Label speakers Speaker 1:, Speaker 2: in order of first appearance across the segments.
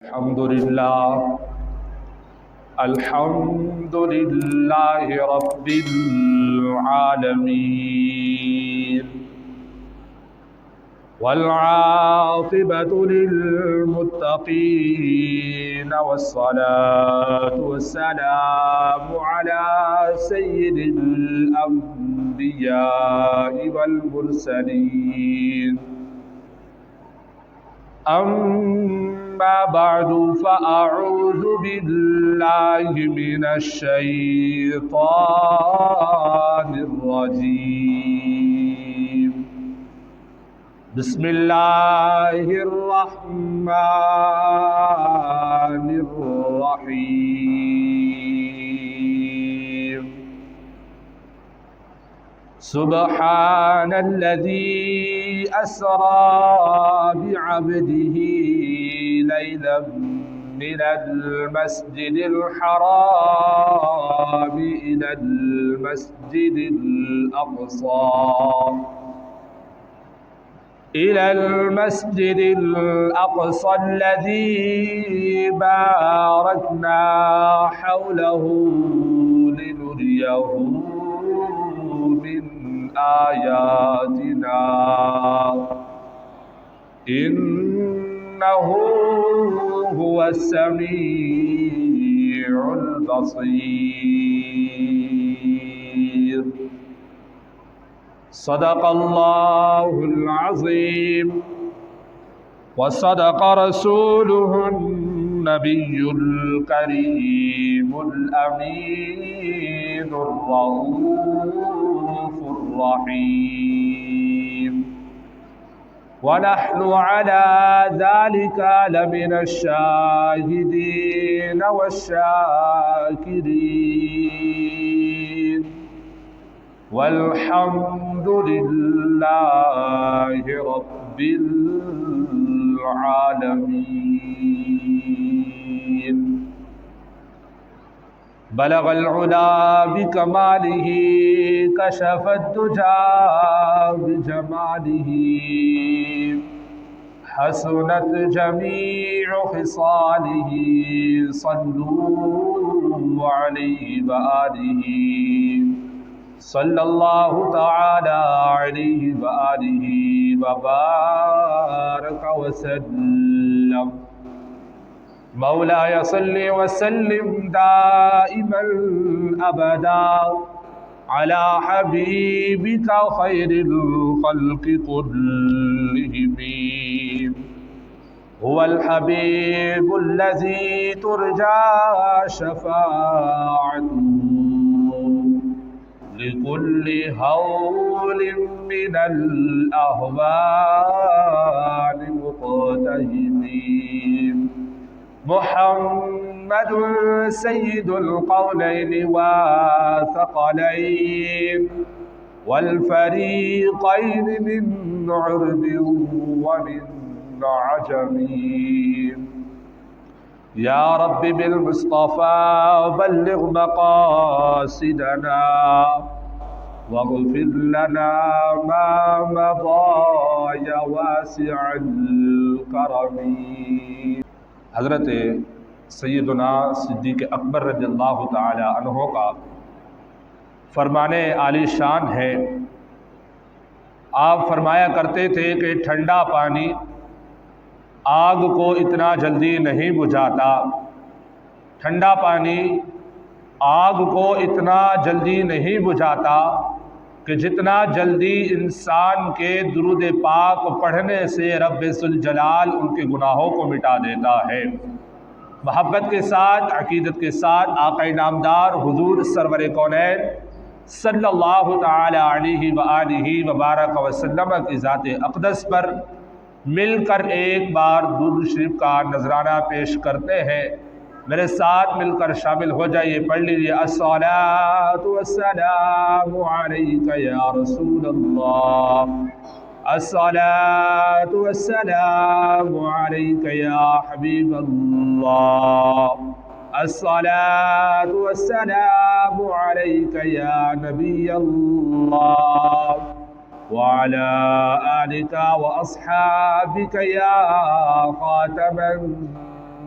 Speaker 1: الحمد لله رب العالمين والعاقبة للمتقين والصلاة والسلام على سيد الأنبياء والمرسلين أما بعد فأعوذ بالله من الشيطان الرجيم بسم الله الرحمن الرحيم سبحان الذي أسرى بعبده ليلا من المسجد الحرام إلى المسجد الأقصى الذي باركنا حوله لنريه من آياتنا إنه هو السميع البصير صدق الله العظيم وصدق رسوله النبي الكريم الأمين الرؤوف الرحيم ونحن على ذلك لمن الشاهدين والشاكرين والحمد لله رب العالمين بلغ العلا بكماله كشف الدجى بجماله حسنت جميع خصاله صلوا عليه وآله صلى الله تعالى عليه وآله وبارك وسلم مولاي صل وسلم دائما أبدا على حبيبك خير الخلق كلهم هو الحبيب الذي ترجى شفاعته لكل هول من الأهوال مقتهمين محمد سيد القولين والثقلين والفريقين من عرب ومن عجم يا رب بالمصطفى بلغ مقاصدنا واغفر لنا ما مضى يا واسع الكرم۔ حضرت سیدنا صدیق اکبر رضی اللہ تعالی عنہ کا فرمان عالی شان ہے۔ آپ فرمایا کرتے تھے کہ ٹھنڈا پانی آگ کو اتنا جلدی نہیں بجھاتا، ٹھنڈا پانی آگ کو اتنا جلدی نہیں بجھاتا کہ جتنا جلدی انسان کے درود پاک پڑھنے سے رب ذوالجلال ان کے گناہوں کو مٹا دیتا ہے۔ محبت کے ساتھ، عقیدت کے ساتھ آقا نامدار حضور سرور کونین صلی اللہ تعالی علیہ وآلہ وبارک وسلم کی ذات اقدس پر مل کر ایک بار درود شریف کا نذرانہ پیش کرتے ہیں۔ میرے ساتھ مل کر شامل ہو جائیے، پڑھ لیجیے الصلاۃ والسلام علیک یا رسول اللہ، الصلاۃ والسلام علیک یا حبیب اللہ، الصلاۃ والسلام علیک یا نبی اللہ، وعلى آلك وأصحابك يا خاتم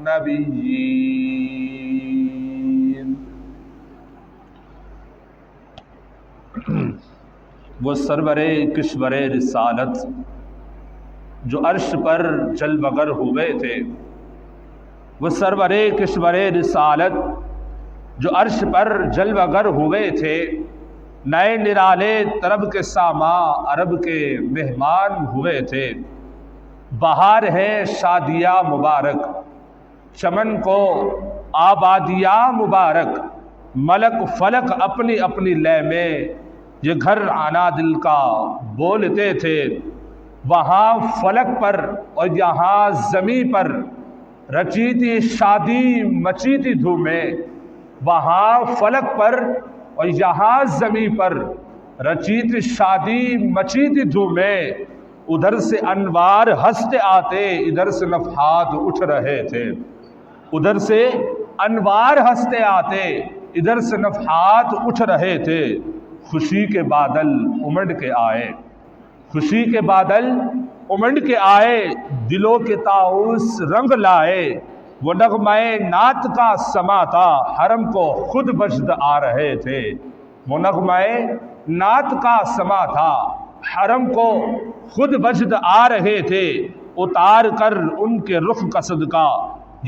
Speaker 1: النبيين وہ سرور کشور رسالت جو عرش پر جلوگر ہوئے تھے، وہ سرور کشور رسالت جو عرش پر جلوگر ہوئے تھے، نئے نرالے طرب کے ساما عرب کے مہمان ہوئے تھے۔ بہار ہے شادیہ مبارک، چمن کو آبادیہ مبارک، ملک فلک اپنی اپنی لے میں یہ گھر آنا دل کا بولتے تھے۔ وہاں فلک پر اور یہاں زمیں پر رچی تھی شادی مچی تھی دھومیں، وہاں فلک پر اور یہاں زمیں پر رچی تھی شادی مچی تھی دھومیں۔ ادھر سے انوار ہنستے آتے، ادھر سے نفحات اٹھ رہے تھے، ادھر سے انوار ہنستے آتے، ادھر سے نفحات اٹھ رہے تھے۔ خوشی کے بادل امڑ کے آئے، خوشی کے بادل امڑ کے آئے، دلوں کے طاؤس رنگ لائے۔ وہ نغمہ نعت کا سما تھا، حرم کو خود وجد آ رہے تھے۔ وہ نغمہ نعت کا سما تھا، حرم کو خود وجد آ رہے تھے۔ اتار کر ان کے رخ کا صدقہ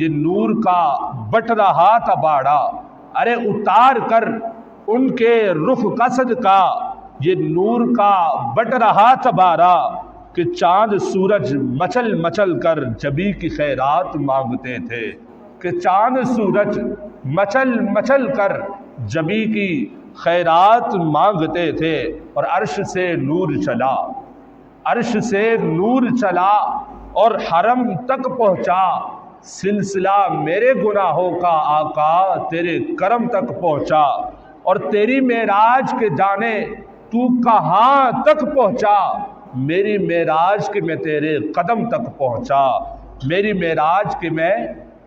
Speaker 1: یہ نور کا بٹ رہا تھا باڑا، ارے اتار کر ان کے رخ کا صدقہ یہ نور کا بٹ رہا تھا باڑا، کہ چاند سورج مچل مچل کر جبی کی خیرات مانگتے تھے، کہ چاند سورج مچل مچل کر جبی کی خیرات مانگتے تھے۔ اور عرش سے نور چلا، عرش سے نور چلا اور حرم تک پہنچا، سلسلہ میرے گناہوں کا آقا تیرے کرم تک پہنچا۔ اور تیری معراج کے جانے تو کہاں تک پہنچا، میری معراج کے میں تیرے قدم تک پہنچا، میری معراج کے میں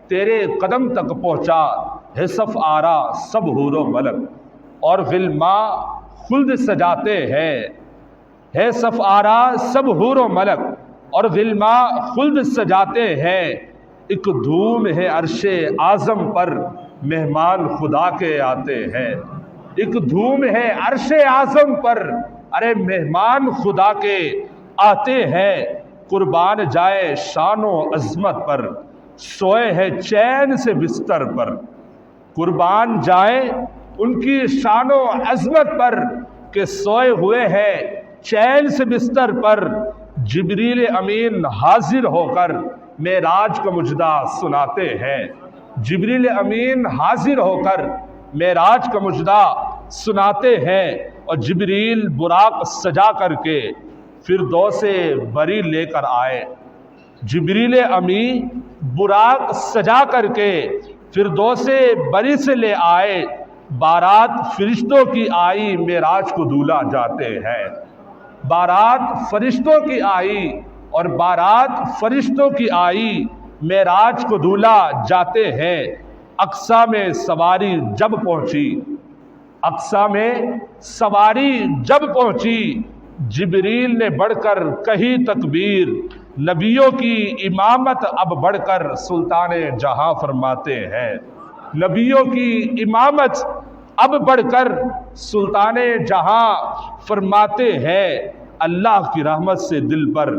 Speaker 1: تیرے قدم تک پہنچا۔ ہے صف آرا سب حور و ملک اور غلماں خلد سجاتے ہیں، ہے صف آرا سب حور و ملک اور غلماں خلد سجاتے ہیں۔ ایک دھوم ہے عرش اعظم پر مہمان خدا کے آتے ہیں، ایک دھوم ہے عرش اعظم پر ارے مہمان خدا کے آتے ہیں۔ قربان جائے شان و عظمت پر سوئے ہے چین سے بستر پر، قربان جائے ان کی شان و عظمت پر کہ سوئے ہوئے ہیں چین سے بستر پر۔ جبریل امین حاضر ہو کر معراج کا مجدہ سناتے ہیں، جبریل امین حاضر ہو کر معراج کا مجدہ سناتے ہیں۔ اور جبریل براق سجا کر کے فردوس بری لے کر آئے، جبریل امی براق سجا کر کے فردوس بری سے لے آئے۔ بارات فرشتوں کی آئی معراج کو دولہا جاتے ہیں، بارات فرشتوں کی آئی اور بارات فرشتوں کی آئی معراج کو دولہا جاتے ہیں۔ اقصیٰ میں سواری جب پہنچی، اقصیٰ میں سواری جب پہنچی، جبریل نے بڑھ کر کہی تکبیر، نبیوں کی امامت اب بڑھ کر سلطان جہاں فرماتے ہیں، نبیوں کی امامت اب بڑھ کر سلطان جہاں فرماتے ہیں۔ اللہ کی رحمت سے دل پر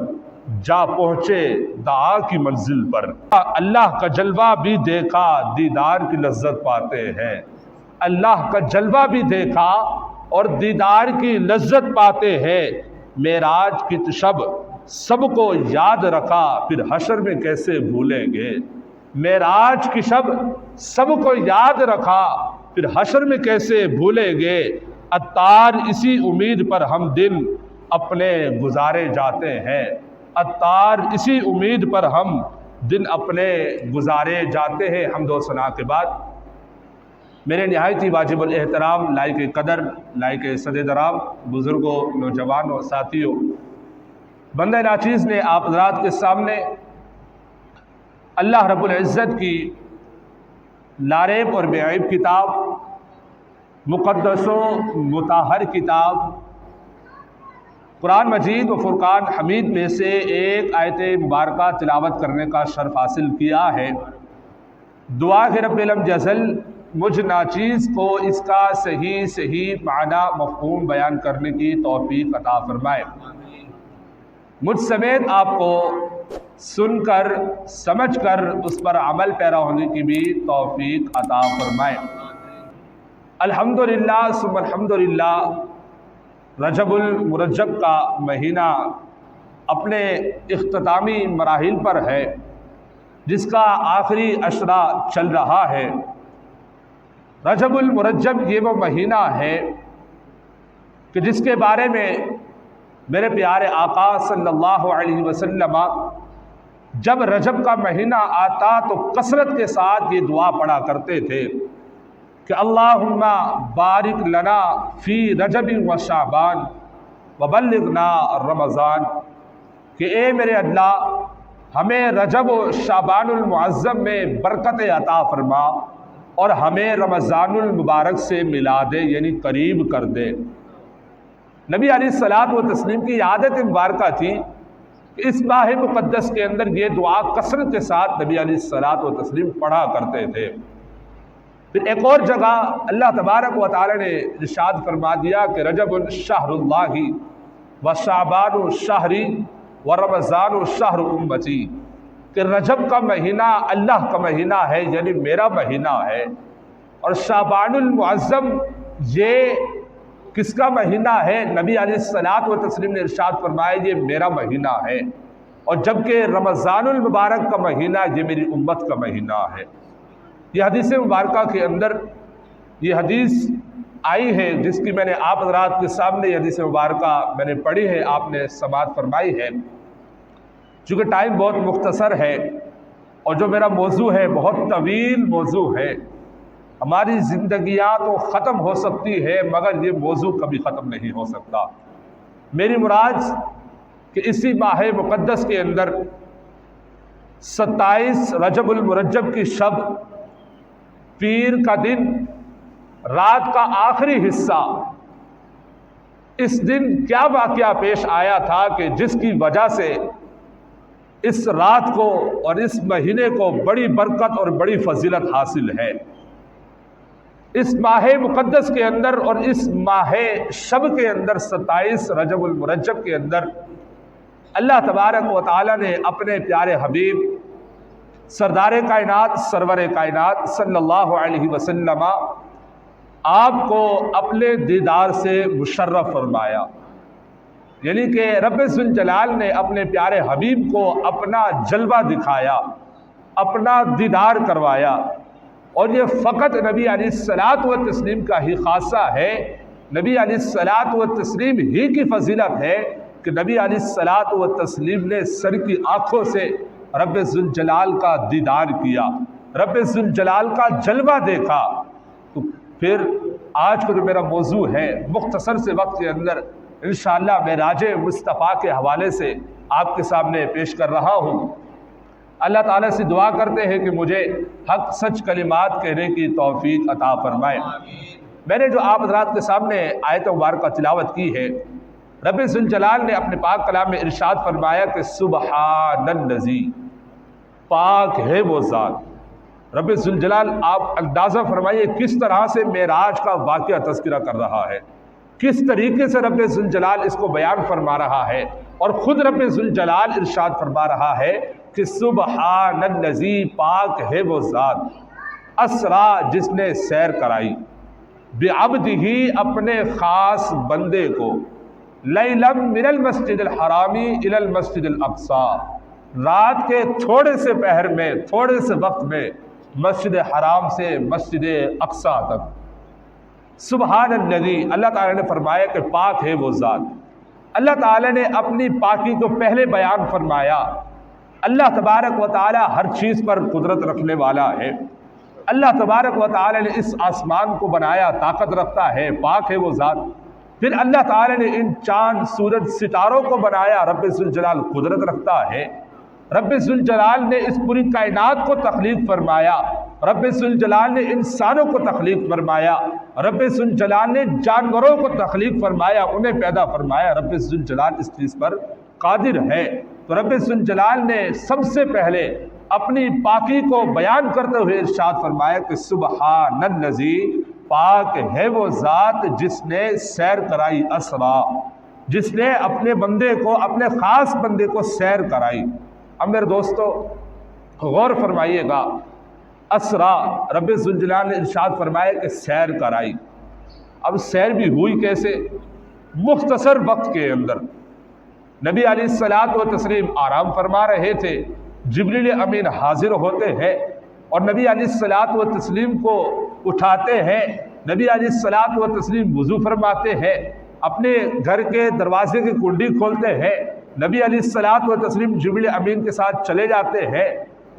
Speaker 1: جا پہنچے دعا کی منزل پر، اللہ کا جلوہ بھی دیکھا دیدار کی لذت پاتے ہیں، اللہ کا جلوہ بھی دیکھا اور دیدار کی لذت پاتے ہیں۔ معراج کی شب سب کو یاد رکھا پھر حشر میں کیسے بھولیں گے، معراج کی شب سب کو یاد رکھا پھر حشر میں کیسے بھولیں گے۔ عطار اسی امید پر ہم دن اپنے گزارے جاتے ہیں، عطار اسی امید پر ہم دن اپنے گزارے جاتے ہیں۔ حمد و ثنا کے بعد میرے نہایت ہی واجب الاحترام لائق قدر، لائق صد درام بزرگوں، نوجوانوں، ساتھیوں، بندہ ناچیز نے آپ حضرات کے سامنے اللہ رب العزت کی لاریب اور بے عیب کتاب، مقدس و مطہر کتاب قرآن مجید و فرقان حمید میں سے ایک آیت مبارکہ تلاوت کرنے کا شرف حاصل کیا ہے۔ دعا ہے رب لم یزل مجھ ناچیز کو اس کا صحیح معنی مفہوم بیان کرنے کی توفیق عطا فرمائے، مجھ سمیت آپ کو سن کر سمجھ کر اس پر عمل پیرا ہونے کی بھی توفیق عطا فرمائے۔ الحمدللہ ثم الحمدللہ، رجب المرجب کا مہینہ اپنے اختتامی مراحل پر ہے، جس کا آخری عشرہ چل رہا ہے۔ رجب المرجب یہ وہ مہینہ ہے کہ جس کے بارے میں میرے پیارے آقا صلی اللہ علیہ وسلم جب رجب کا مہینہ آتا تو کثرت کے ساتھ یہ دعا پڑھا کرتے تھے کہ اللہم بارک لنا فی رجب و شعبان وبلغنا رمضان، کہ اے میرے اللہ ہمیں رجب و شعبان المعظم میں برکت عطا فرما اور ہمیں رمضان المبارک سے ملا دے، یعنی قریب کر دے۔ نبی علیہ الصلوۃ والتسلیم کی عادت مبارکہ تھی کہ اس ماہ مقدس کے اندر یہ دعا کثرت کے ساتھ نبی علیہ الصلوۃ والتسلیم پڑھا کرتے تھے۔ پھر ایک اور جگہ اللہ تبارک و تعالی نے ارشاد فرما دیا کہ رجب شہر اللہ و شعبان شہری و رمضان شہر امتی، کہ رجب کا مہینہ اللہ کا مہینہ ہے، یعنی میرا مہینہ ہے، اور شعبان المعظم یہ کس کا مہینہ ہے؟ نبی علیہ الصلوۃ والتسلیم نے ارشاد فرمایا یہ میرا مہینہ ہے، اور جبکہ رمضان المبارک کا مہینہ یہ میری امت کا مہینہ ہے۔ یہ حدیث مبارکہ کے اندر یہ حدیث آئی ہے جس کی میں نے آپ حضرات کے سامنے یہ حدیث مبارکہ میں نے پڑھی ہے، آپ نے سماعت فرمائی ہے۔ چونکہ ٹائم بہت مختصر ہے اور جو میرا موضوع ہے بہت طویل موضوع ہے، ہماری زندگیاں تو ختم ہو سکتی ہے مگر یہ موضوع کبھی ختم نہیں ہو سکتا۔ میری مراد کہ اسی ماہ مقدس کے اندر 27 رجب المرجب کی شب، پیر کا دن، رات کا آخری حصہ، اس دن کیا واقعہ پیش آیا تھا کہ جس کی وجہ سے اس رات کو اور اس مہینے کو بڑی برکت اور بڑی فضیلت حاصل ہے۔ اس ماہ مقدس کے اندر اور اس ماہ شب کے اندر 27 رجب المرجب کے اندر اللہ تبارک و تعالی نے اپنے پیارے حبیب سردار کائنات سرور کائنات صلی اللہ علیہ وسلم آپ کو اپنے دیدار سے مشرف فرمایا، یعنی کہ رب ذوالجلال نے اپنے پیارے حبیب کو اپنا جلوہ دکھایا، اپنا دیدار کروایا، اور یہ فقط نبی علیہ الصلوۃ والتسلیم کا ہی خاصہ ہے، نبی علیہ الصلوۃ والتسلیم ہی کی فضیلت ہے کہ نبی علیہ الصلوۃ والتسلیم نے سر کی آنکھوں سے رب ذوالجلال کا دیدار کیا، رب ذوالجلال کا جلوہ دیکھا۔ تو پھر آج کا جو میرا موضوع ہے مختصر سے وقت کے اندر انشاءاللہ معراج مصطفیٰ کے حوالے سے آپ کے سامنے پیش کر رہا ہوں۔ اللہ تعالیٰ سے دعا کرتے ہیں کہ مجھے حق سچ کلمات کہنے کی توفیق عطا فرمائے۔ میں نے جو آپ حضرات کے سامنے آیت مبارکہ تلاوت کی ہے، رب ذوالجلال نے اپنے پاک کلام میں ارشاد فرمایا کہ سبحان الذی، پاک ہے وہ ذات۔ رب ذوالجلال آپ اندازہ فرمائیے کس طرح سے معراج کا واقعہ تذکرہ کر رہا ہے، کس طریقے سے رب ذوالجلال اس کو بیان فرما رہا ہے، اور خود رب ذوالجلال ارشاد فرما رہا ہے کہ سبحان الذی، پاک ہے وہ ذات، اسرا، جس نے سیر کرائی، بعبدہ، اپنے خاص بندے کو، لیلا من المسجد الحرام الی المسجد الاقصی، رات کے تھوڑے سے پہر میں، تھوڑے سے وقت میں مسجد حرام سے مسجد اقصی تک۔ سبحان الذی، اللہ تعالیٰ نے فرمایا کہ پاک ہے وہ ذات۔ اللہ تعالیٰ نے اپنی پاکی کو پہلے بیان فرمایا۔ اللہ تبارک و تعالیٰ ہر چیز پر قدرت رکھنے والا ہے۔ اللہ تبارک و تعالیٰ نے اس آسمان کو بنایا، طاقت رکھتا ہے، پاک ہے وہ ذات۔ پھر اللہ تعالیٰ نے ان چاند، سورج، ستاروں کو بنایا، رب ذوالجلال قدرت رکھتا ہے۔ رب ذوالجلال نے اس پوری کائنات کو تخلیق فرمایا، رب ذوالجلال نے انسانوں کو تخلیق فرمایا، رب ذوالجلال نے جانوروں کو تخلیق فرمایا، انہیں پیدا فرمایا۔ رب ذوالجلال اس چیز پر قادر ہے۔ تو رب ذوالجلال نے سب سے پہلے اپنی پاکی کو بیان کرتے ہوئے ارشاد فرمایا کہ سبحان الذی، پاک ہے وہ ذات جس نے سیر کرائی اسرا، جس نے اپنے بندے کو، اپنے خاص بندے کو سیر کرائی۔ اب میرے دوستو غور فرمائیے گا، اسرا رب ذوالجلال نے ارشاد فرمایا کہ سیر کرائی۔ اب سیر بھی ہوئی کیسے؟ مختصر وقت کے اندر نبی علیہ الصلوۃ والتسلیم آرام فرما رہے تھے، جبریل امین حاضر ہوتے ہیں اور نبی علیہ الصلوۃ والتسلیم کو اٹھاتے ہیں۔ نبی علیہ الصلوۃ والتسلیم وضو فرماتے ہیں، اپنے گھر کے دروازے کی کنڈی کھولتے ہیں، نبی علیہ الصلوۃ والتسلیم جبریل امین کے ساتھ چلے جاتے ہیں۔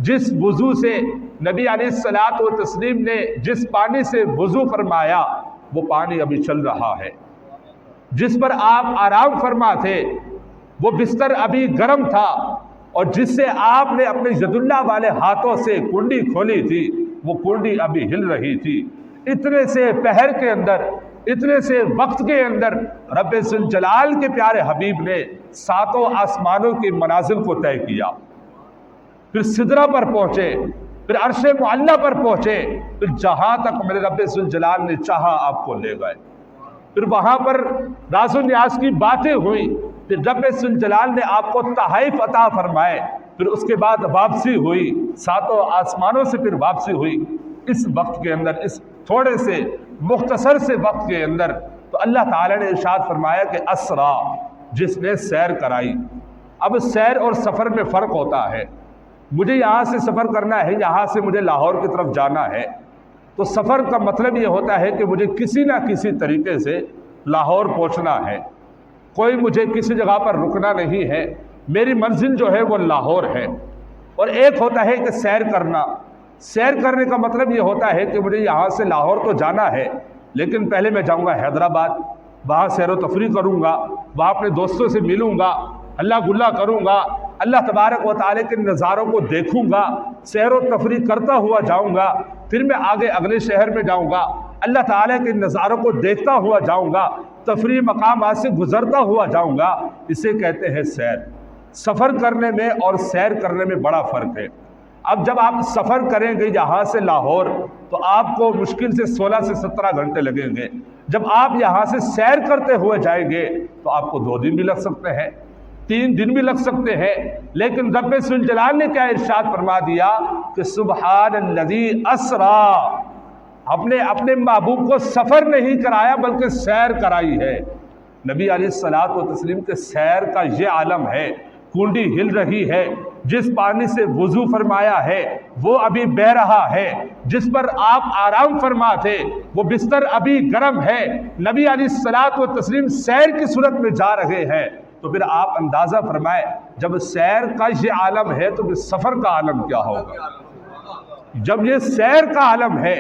Speaker 1: جس وضو سے نبی علیہ الصلوۃ والتسلیم نے جس پانی سے وضو فرمایا وہ پانی ابھی چل رہا ہے۔ جس پر آپ آرام فرما تھے وہ بستر ابھی گرم تھا، اور جس سے آپ نے اپنے ید اللہ والے ہاتھوں سے کنڈی کھولی تھی وہ کنڈی ابھی ہل رہی تھی۔ اتنے سے پہر کے اندر، اتنے سے وقت کے اندر رب ذوالجلال کے پیارے حبیب نے ساتوں آسمانوں کی منازل کو طے کیا، پھر سدرہ پر پہنچے، پھر عرش معلیٰ پر پہنچے، پھر جہاں تک میرے رب ذوالجلال نے چاہا آپ کو لے گئے۔ پھر وہاں پر راز و نیاز کی باتیں ہوئی، پھر رب ذوالجلال نے آپ کو تحائف عطا فرمائے، پھر اس کے بعد واپسی ہوئی، ساتوں آسمانوں سے پھر واپسی ہوئی۔ اس وقت کے اندر، اس تھوڑے سے مختصر سے وقت کے اندر تو اللہ تعالیٰ نے ارشاد فرمایا کہ اسرا، جس نے سیر کرائی۔ اب سیر اور سفر میں فرق ہوتا ہے۔ مجھے یہاں سے سفر کرنا ہے، یہاں سے مجھے لاہور کی طرف جانا ہے، تو سفر کا مطلب یہ ہوتا ہے کہ مجھے کسی نہ کسی طریقے سے لاہور پہنچنا ہے، کوئی مجھے کسی جگہ پر رکنا نہیں ہے، میری منزل جو ہے وہ لاہور ہے۔ اور ایک ہوتا ہے کہ سیر کرنا، سیر کرنے کا مطلب یہ ہوتا ہے کہ مجھے یہاں سے لاہور تو جانا ہے، لیکن پہلے میں جاؤں گا حیدرآباد، وہاں سیر و تفریح کروں گا، وہاں اپنے دوستوں سے ملوں گا، اللہ گلہ کروں گا، اللہ تبارک و تعالیٰ کے نظاروں کو دیکھوں گا، سیر و تفریح کرتا ہوا جاؤں گا، پھر میں آگے اگلے شہر میں جاؤں گا، اللہ تعالیٰ کے نظاروں کو دیکھتا ہوا جاؤں گا، تفریح مقامات سے گزرتا ہوا جاؤں گا۔ اسے کہتے ہیں سیر۔ سفر کرنے میں اور سیر کرنے میں بڑا فرق ہے۔ اب جب آپ سفر کریں گے یہاں سے لاہور تو آپ کو مشکل سے 16 سے 17 گھنٹے لگیں گے۔ جب آپ یہاں سے سیر کرتے ہوئے جائیں گے تو آپ کو 2 دن بھی لگ سکتے ہیں، 3 دن بھی لگ سکتے ہیں۔ لیکن رب ذوالجلال نے کیا ارشاد فرما دیا کہ سبحان الذی اسرا، اپنے محبوب کو سفر نہیں کرایا بلکہ سیر کرائی ہے۔ نبی علیہ الصلوۃ والتسلیم کے سیر کا یہ عالم ہے، کنڈی ہل رہی ہے، جس پانی سے وضو فرمایا ہے وہ ابھی بہہ رہا ہے، جس پر آپ آرام فرما تھے وہ بستر ابھی گرم ہے، نبی علیہ الصلوۃ والتسلیم سیر کی صورت میں جا رہے ہیں۔ تو پھر آپ اندازہ فرمائیں جب سیر کا یہ عالم ہے تو پھر سفر کا عالم کیا ہوگا۔ جب یہ سیر کا عالم ہے،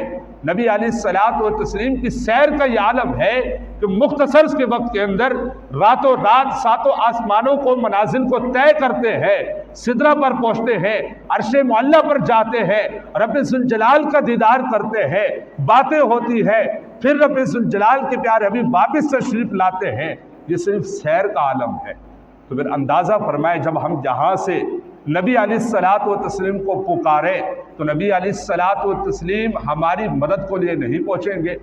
Speaker 1: نبی علیہ الصلوۃ والتسلیم کی سیر کا یہ عالم ہے کہ مختصر کے وقت کے اندر راتوں رات ساتوں آسمانوں کو منازل کو طے کرتے ہیں، سدرہ پر پہنچتے ہیں، عرش معلیٰ پر جاتے ہیں، رب ذوالجلال کا دیدار کرتے ہیں، باتیں ہوتی ہیں، پھر رب ذوالجلال کے پیارے حبیب واپس تشریف لاتے ہیں۔ یہ صرف سیر کا عالم ہے۔ تو پھر اندازہ فرمائے جب ہم یہاں سے نبی علیہ الصلوۃ والتسلیم کو پکارے تو نبی علیہ الصلوۃ والتسلیم ہماری مدد کو لیے نہیں پہنچیں گے۔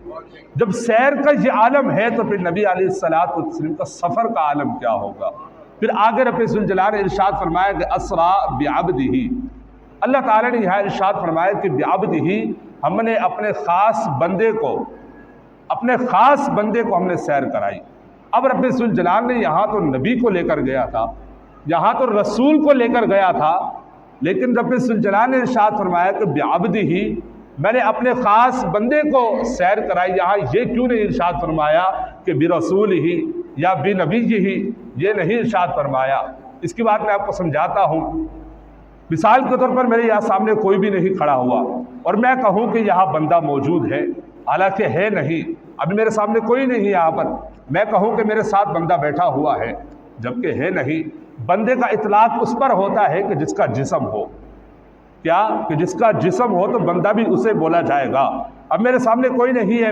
Speaker 1: جب سیر کا یہ عالم ہے تو پھر نبی علیہ الصلوۃ والتسلیم کا سفر کا عالم کیا ہوگا۔ پھر آگے رب ذوالجلال نے ارشاد فرمایا کہ اسرا بعبدہ، اللہ تعالیٰ نے یہاں ارشاد فرمایا کہ بعبدہ، ہم نے اپنے خاص بندے کو ہم نے سیر کرائی۔ اب رب ذوالجلال نے یہاں تو نبی کو لے کر گیا تھا، یہاں تو رسول کو لے کر گیا تھا، لیکن رب ذوالجلال نے ارشاد فرمایا کہ بعبدہ، میں نے اپنے خاص بندے کو سیر کرائی۔ یہاں یہ کیوں نہیں ارشاد فرمایا کہ برسول ہی یا بنبی ہی، یہ نہیں ارشاد فرمایا۔ اس کی بات میں آپ کو سمجھاتا ہوں۔ مثال کے طور پر میرے یہاں سامنے کوئی بھی نہیں کھڑا ہوا اور میں کہوں کہ یہاں بندہ موجود ہے، حالانکہ ہے نہیں، ابھی میرے سامنے کوئی نہیں یہاں پر، میں کہوں کہ میرے ساتھ بندہ بیٹھا ہوا ہے جبکہ ہے نہیں۔ بندے کا اطلاق اس پر ہوتا ہے کہ جس کا جسم ہو، کیا کہ جس کا جسم ہو تو بندہ بھی اسے بولا جائے گا۔ اب میرے سامنے کوئی نہیں ہے،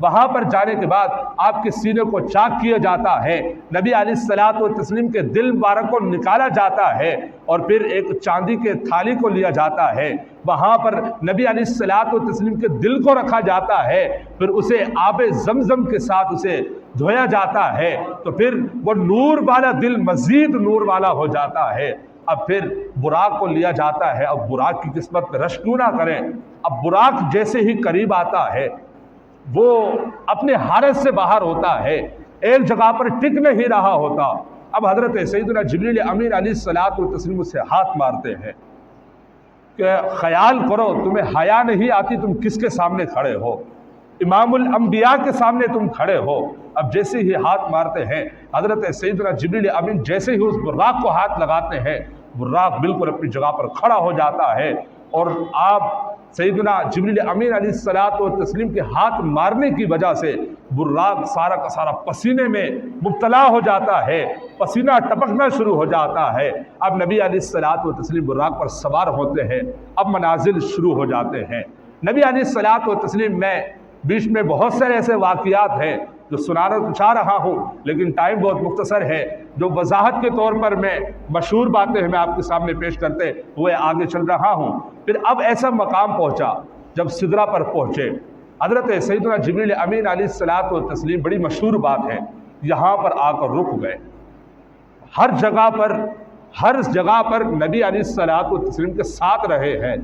Speaker 1: وہاں پر جانے کے بعد آپ کے سینے کو چاک کیا جاتا ہے، نبی علیہ الصلوۃ والتسلیم کے دل مبارک کو نکالا جاتا ہے اور پھر ایک چاندی کے تھالی کو لیا جاتا ہے، وہاں پر نبی علیہ الصلوۃ والتسلیم کے دل کو رکھا جاتا ہے، پھر اسے آب زمزم کے ساتھ اسے دھویا جاتا ہے، تو پھر وہ نور والا دل مزید نور والا ہو جاتا ہے۔ اب پھر براق کو لیا جاتا ہے۔ اب براق کی قسمت میں رش کیوں نہ کریں، اب براق جیسے ہی قریب آتا ہے وہ اپنے حارس سے باہر ہوتا ہے، ایک جگہ پر ٹک نہیں رہا ہوتا۔ اب حضرت سیدنا جبریل امین علیہ الصلوۃ والتسلیم سے ہاتھ مارتے ہیں کہ خیال کرو تمہیں حیا نہیں آتی، تم کس کے سامنے کھڑے ہو، امام الانبیاء کے سامنے تم کھڑے ہو۔ اب جیسے ہی ہاتھ مارتے ہیں حضرت سیدنا جبریل امین جیسے ہی اس براق کو ہاتھ لگاتے ہیں، براق بالکل اپنی جگہ پر کھڑا ہو جاتا ہے، اور آپ سیدنا جبریل امین علیہ الصلوۃ والتسلیم کے ہاتھ مارنے کی وجہ سے براق سارا کا سارا پسینے میں مبتلا ہو جاتا ہے، پسینہ ٹپکنا شروع ہو جاتا ہے۔ اب نبی علیہ الصلوۃ والتسلیم براق پر سوار ہوتے ہیں، اب منازل شروع ہو جاتے ہیں۔ نبی علیہ الصلوۃ والتسلیم میں بیچ میں بہت سارے ایسے واقعات ہیں جو سنانا تو چاہ رہا ہوں، لیکن ٹائم بہت مختصر ہے، جو وضاحت کے طور پر میں مشہور باتیں ہیں میں آپ کے سامنے پیش کرتے ہوئے آگے چل رہا ہوں۔ پھر اب ایسا مقام پہنچا جب سدرہ پر پہنچے حضرت سیدنا جبریل امین علیہ الصلوۃ والتسلیم، بڑی مشہور بات ہے، یہاں پر آ کر رک گئے۔ ہر جگہ پر نبی علیہ الصلوۃ والتسلیم کے ساتھ رہے ہیں،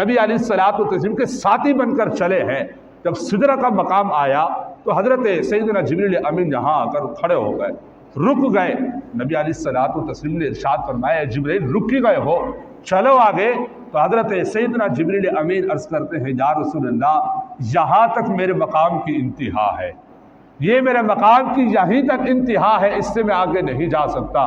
Speaker 1: نبی علیہ الصلوۃ والتسلیم کے ساتھی بن کر چلے ہیں۔ جب سدرہ کا مقام آیا تو حضرت سیدنا جبریل امین یہاں آ کر کھڑے ہو گئے، رک گئے۔ نبی علیہ الصلوۃ والتسلیم نے ارشاد فرمایا، جبریل رک ہی گئے ہو، چلو آگے۔ تو حضرت سیدنا جبریل امین عرض کرتے ہیں، یا رسول اللہ یہاں تک میرے مقام کی انتہا ہے، یہ میرے مقام کی یہیں تک انتہا ہے، اس سے میں آگے نہیں جا سکتا،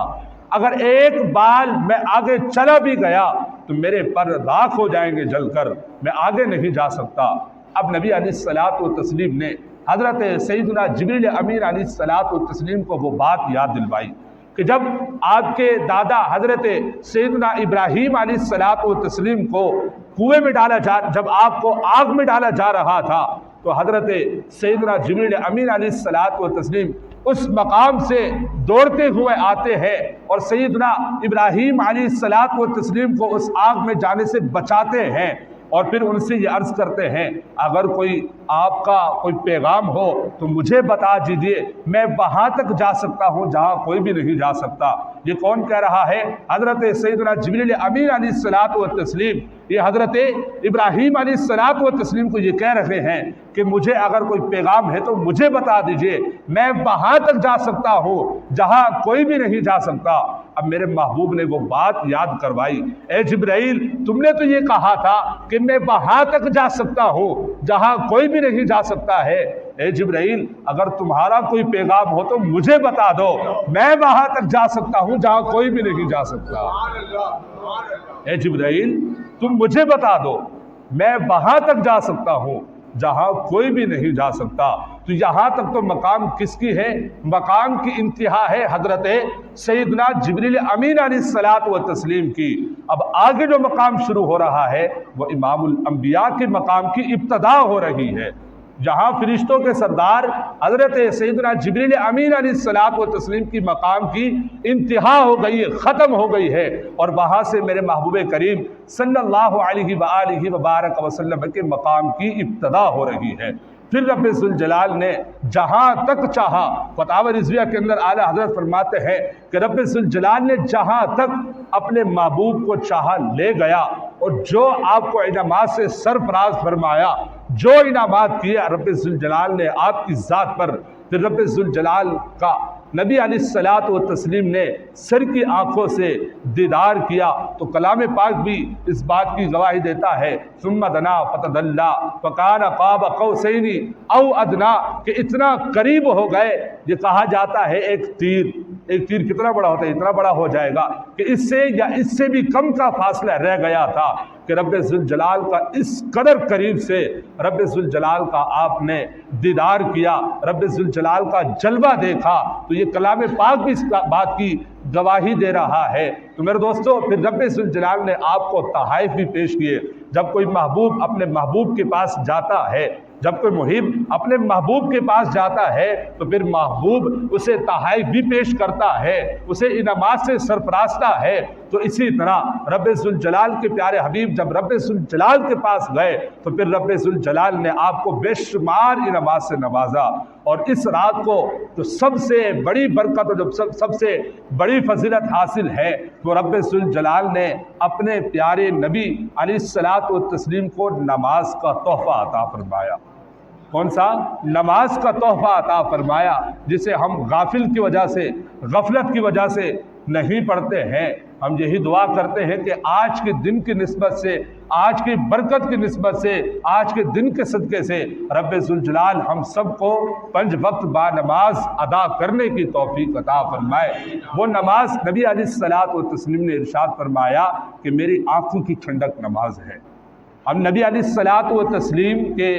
Speaker 1: اگر ایک بال میں آگے چلا بھی گیا تو میرے پر راکھ ہو جائیں گے جل کر، میں آگے نہیں جا سکتا۔ اب نبی علیہ الصلوۃ والتسلیم نے حضرت سیدنا جبریل امین علیہ الصلوۃ والتسلیم کو وہ بات یاد دلوائی کہ جب آپ کے دادا حضرت سیدنا ابراہیم علیہ الصلوۃ والتسلیم کو کنویں میں جب آپ کو آگ میں ڈالا جا رہا تھا تو حضرت سیدنا جبریل امین علیہ الصلوۃ والتسلیم اس مقام سے دوڑتے ہوئے آتے ہیں اور سیدنا ابراہیم علیہ الصلوۃ والتسلیم کو اس آگ میں جانے سے بچاتے ہیں، اور پھر ان سے یہ عرض کرتے ہیں، اگر کوئی آپ کا کوئی پیغام ہو تو مجھے بتا دیجئے، میں وہاں تک جا سکتا ہوں جہاں کوئی بھی نہیں جا سکتا۔ یہ کون کہہ رہا ہے؟ حضرت سیدنا جبریل امین علیہ الصلوۃ والتسلیم، یہ حضرت ابراہیم علیہ الصلوۃ والتسلیم کو یہ کہہ رہے ہیں کہ مجھے اگر کوئی پیغام ہے تو مجھے بتا دیجئے، میں وہاں تک جا سکتا ہوں جہاں کوئی بھی نہیں جا سکتا۔ اب میرے محبوب نے وہ بات یاد کروائی، اے جبرائیل تم نے تو یہ کہا تھا کہ میں وہاں تک جا سکتا ہوں جہاں کوئی بھی نہیں جا سکتا ہے، اے جبرائیل اگر تمہارا کوئی پیغام ہو تو مجھے بتا دو، میں وہاں تک جا سکتا ہوں جہاں کوئی بھی نہیں جا سکتا۔ اے جبرائیل تم مجھے بتا دو، میں وہاں تک جا سکتا ہوں جہاں کوئی بھی نہیں جا سکتا۔ تو یہاں تک تو مقام کس کی ہے؟ مقام کی انتہا ہے حضرت سیدنا جبریل امین علیہ الصلوۃ والتسلیم کی۔ اب آگے جو مقام شروع ہو رہا ہے وہ امام الانبیاء کے مقام کی ابتدا ہو رہی ہے، جہاں فرشتوں کے سردار حضرت سیدنا جبریل امین علیہ الصلوۃ والتسلیم کی مقام کی انتہا ہو گئی ہے، ختم ہو گئی ہے، اور وہاں سے میرے محبوب کریم صلی اللہ علیہ وآلہ وبارک وسلم کے مقام کی ابتدا ہو رہی ہے۔ پھر رب ذوالجلال نے جہاں تک چاہا، فتاوی رضویہ کے اندر اعلیٰ حضرت فرماتے ہیں کہ رب ذوالجلال نے جہاں تک اپنے محبوب کو چاہا لے گیا، اور جو آپ کو انعامات سے سرفراز فرمایا، جو انعامات کیا رب ذوالجلال نے آپ کی ذات پر، پھر رب ذوالجلال کا نبی علیہ الصلوۃ والتسلیم نے سر کی آنکھوں سے دیدار کیا، تو کلام پاک بھی اس بات کی گواہی دیتا ہے، ثم دنا فتدلی فکان قاب قوسین او ادنا، کہ اتنا قریب ہو گئے۔ یہ کہا جاتا ہے ایک تیر کتنا بڑا ہوتا ہے؟ اتنا بڑا ہو جائے گا کہ اس سے یا اس سے بھی کم کا فاصلہ رہ گیا تھا کہ رب ذوالجلال کا اس قدر قریب سے رب ذوالجلال کا آپ نے دیدار کیا، رب ذوالجلال کا جلوہ دیکھا۔ تو یہ کلام پاک بھی اس بات کی گواہی دے رہا ہے۔ تو میرے دوستو، پھر رب ذوالجلال نے آپ کو تحائف بھی پیش کیے۔ جب کوئی محبوب اپنے محبوب کے پاس جاتا ہے جب کوئی محب اپنے محبوب کے پاس جاتا ہے تو پھر محبوب اسے تحائف بھی پیش کرتا ہے، اسے انعامات سے سرفراشتا ہے۔ تو اسی طرح رب ذوالجلال کے پیارے حبیب جب رب ذوالجلال کے پاس گئے تو پھر رب ذوالجلال نے آپ کو بے شمار انعامات سے نوازا۔ اور اس رات کو جو سب سے بڑی برکت اور جو سب سے بڑی فضیلت حاصل ہے تو رب ذوالجلال نے اپنے پیارے نبی علیہ الصلوۃ والتسلیم کو نماز کا تحفہ عطا فرمایا۔ کون سا؟ نماز کا تحفہ عطا فرمایا، جسے ہم غفلت کی وجہ سے نہیں پڑھتے ہیں۔ ہم یہی دعا کرتے ہیں کہ آج کے دن کی نسبت سے، آج کی برکت کی نسبت سے، آج کے دن کے صدقے سے رب ذوالجلال ہم سب کو 5 وقت با نماز ادا کرنے کی توفیق عطا فرمائے۔ وہ نماز نبی علیہ الصلوۃ والتسلیم نے ارشاد فرمایا کہ میری آنکھوں کی ٹھنڈک نماز ہے۔ ہم نبی علیہ الصلوۃ والتسلیم کے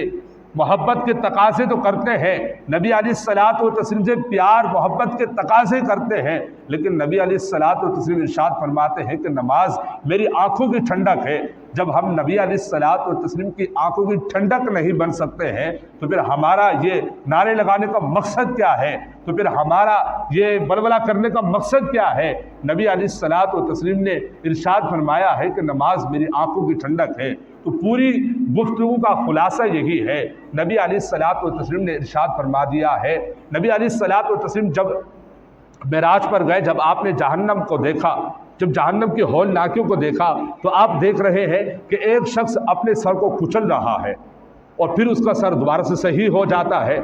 Speaker 1: محبت کے تقاضے تو کرتے ہیں، نبی علیہ الصلوۃ والتسلیم سے پیار محبت کے تقاضے کرتے ہیں، لیکن نبی علیہ الصلوۃ والتسلیم ارشاد فرماتے ہیں کہ نماز میری آنکھوں کی ٹھنڈک ہے۔ جب ہم نبی علیہ الصلوۃ والتسلیم کی آنکھوں کی ٹھنڈک نہیں بن سکتے ہیں تو پھر ہمارا یہ نعرے لگانے کا مقصد کیا ہے؟ تو پھر ہمارا یہ بلبلہ کرنے کا مقصد کیا ہے؟ نبی علیہ الصلوۃ والتسلیم نے ارشاد فرمایا ہے کہ نماز میری آنکھوں کی ٹھنڈک ہے۔ تو پوری گفتگو کا خلاصہ یہی ہے، نبی علیہ الصلوۃ والتسلیم نے ارشاد فرما دیا ہے۔ نبی علیہ الصلوۃ والتسلیم جب معراج پر گئے، جب آپ نے جہنم کو دیکھا، جب جہنم کی ہولناکیوں کو دیکھا تو آپ دیکھ رہے ہیں کہ ایک شخص اپنے سر کو کچل رہا ہے اور پھر اس کا سر دوبارہ سے صحیح ہو جاتا ہے،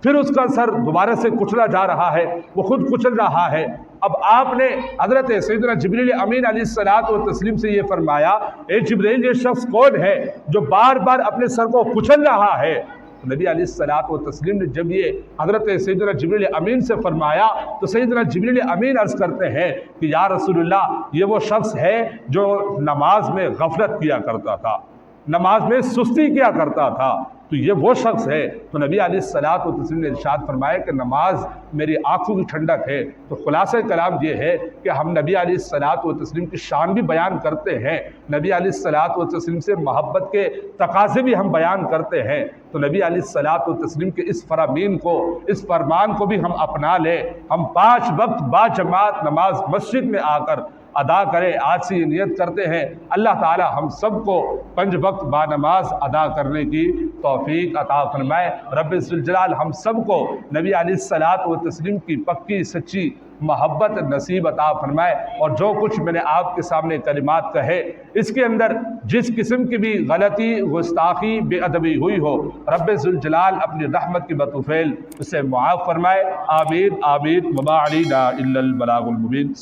Speaker 1: پھر اس کا سر دوبارہ سے کچلا جا رہا ہے، وہ خود کچل رہا ہے۔ اب آپ نے حضرت سیدنا جبریل امین علیہ الصلوۃ والتسلیم سے یہ فرمایا، اے جبریل یہ شخص کون ہے جو بار بار اپنے سر کو کچل رہا ہے؟ نبی علیہ الصلوۃ والتسلیم نے جب یہ حضرت سیدنا جبریل امین سے فرمایا تو سیدنا جبریل امین عرض کرتے ہیں کہ یا رسول اللہ، یہ وہ شخص ہے جو نماز میں غفلت کیا کرتا تھا، نماز میں سستی کیا کرتا تھا، تو یہ وہ شخص ہے۔ تو نبی علیہ الصلوۃ والتسلیم نے ارشاد فرمایا کہ نماز میری آنکھوں کی ٹھنڈک ہے۔ تو خلاصہ کلام یہ ہے کہ ہم نبی علیہ الصلوۃ والتسلیم کی شان بھی بیان کرتے ہیں، نبی علیہ الصلوۃ والتسلیم سے محبت کے تقاضے بھی ہم بیان کرتے ہیں۔ تو نبی علیہ الصلوۃ والتسلیم کے اس فرامین کو، اس فرمان کو بھی ہم اپنا لیں، ہم 5 وقت با جماعت نماز مسجد میں آ کر ادا کریں۔ آج سے یہ نیت کرتے ہیں اللہ تعالی ہم سب کو 5 وقت با نماز ادا کرنے کی توفیق عطا فرمائے۔ رب ذوالجلال ہم سب کو نبی علیہ الصلوۃ والتسلیم کی پکی سچی محبت نصیب عطا فرمائے۔ اور جو کچھ میں نے آپ کے سامنے کلمات کہے، اس کے اندر جس قسم کی بھی غلطی، گستاخی، بے ادبی ہوئی ہو، رب ذوالجلال اپنی رحمت کی بطوفیل اسے معاف فرمائے۔ آمین آمین۔ وما علینا الا البلاغ المبین۔